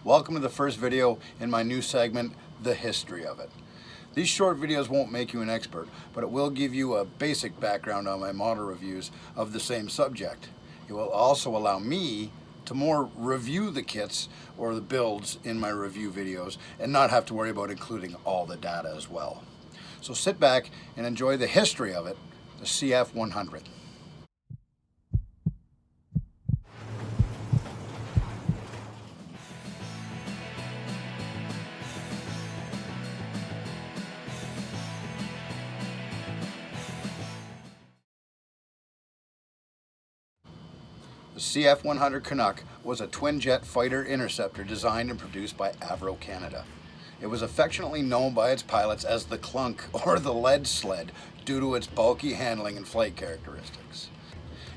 Welcome to the first video in my new segment, The History of It. These short videos won't make you an expert, but it will give you a basic background on my model reviews of the same subject. It will also allow me to more review the kits or the builds in my review videos and not have to worry about including all the data as well. So sit back and enjoy the history of it, the CF-100. The CF-100 Canuck was a twin-jet fighter interceptor designed and produced by Avro Canada. It was affectionately known by its pilots as the Clunk or the Lead Sled due to its bulky handling and flight characteristics.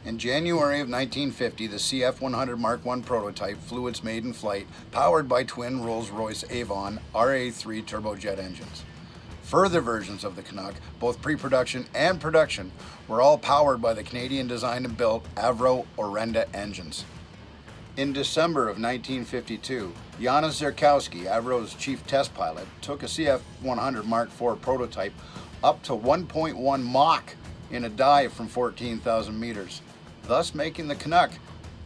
In January of 1950, the CF-100 Mark I prototype flew its maiden flight powered by twin Rolls-Royce Avon RA3 turbojet engines. Further versions of the Canuck, both pre-production and production, were all powered by the Canadian designed and built Avro Orenda engines. In December of 1952, Janusz Zerkowski, Avro's chief test pilot, took a CF-100 Mark IV prototype up to 1.1 Mach in a dive from 14,000 meters, thus making the Canuck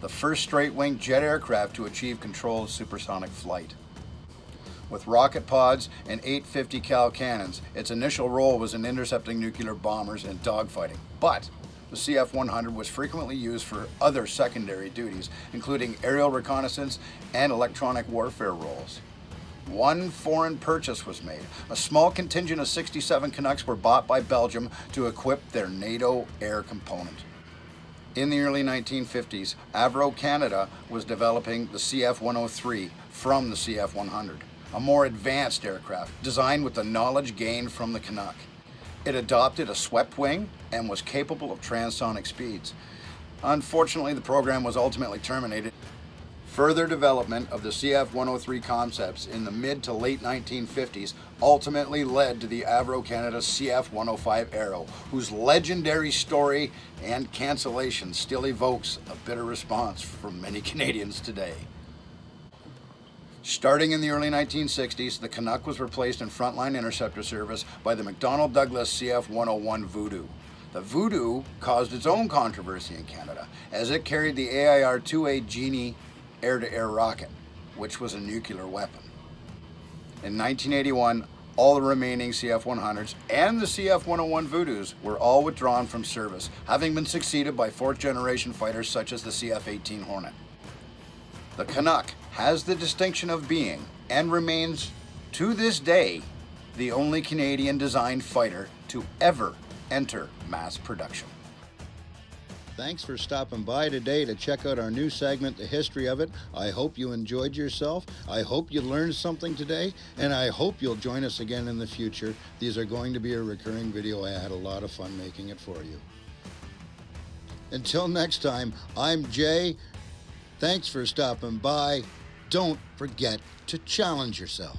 the first straight-wing jet aircraft to achieve controlled supersonic flight. With rocket pods and 850 cal cannons, its initial role was in intercepting nuclear bombers and dogfighting. But the CF-100 was frequently used for other secondary duties, including aerial reconnaissance and electronic warfare roles. One foreign purchase was made. A small contingent of 67 Canucks were bought by Belgium to equip their NATO air component. In the early 1950s, Avro Canada was developing the CF-103 from the CF-100. A more advanced aircraft designed with the knowledge gained from the Canuck. It adopted a swept wing and was capable of transonic speeds. Unfortunately, the program was ultimately terminated. Further development of the CF-103 concepts in the mid to late 1950s ultimately led to the Avro Canada CF-105 Aero, whose legendary story and cancellation still evokes a bitter response from many Canadians today. Starting in the early 1960s, the Canuck was replaced in frontline interceptor service by the McDonnell Douglas CF-101 Voodoo. The Voodoo caused its own controversy in Canada, as it carried the AIR-2A Genie air-to-air rocket, which was a nuclear weapon. In 1981, all the remaining CF-100s and the CF-101 Voodoos were all withdrawn from service, having been succeeded by fourth-generation fighters such as the CF-18 Hornet. The Canuck has the distinction of being, and remains to this day, the only Canadian designed fighter to ever enter mass production. Thanks for stopping by today to check out our new segment, The History of It. I hope you enjoyed yourself. I hope you learned something today, and I hope you'll join us again in the future. These are going to be a recurring video. I had a lot of fun making it for you. Until next time, I'm Jay. Thanks for stopping by. Don't forget to challenge yourself.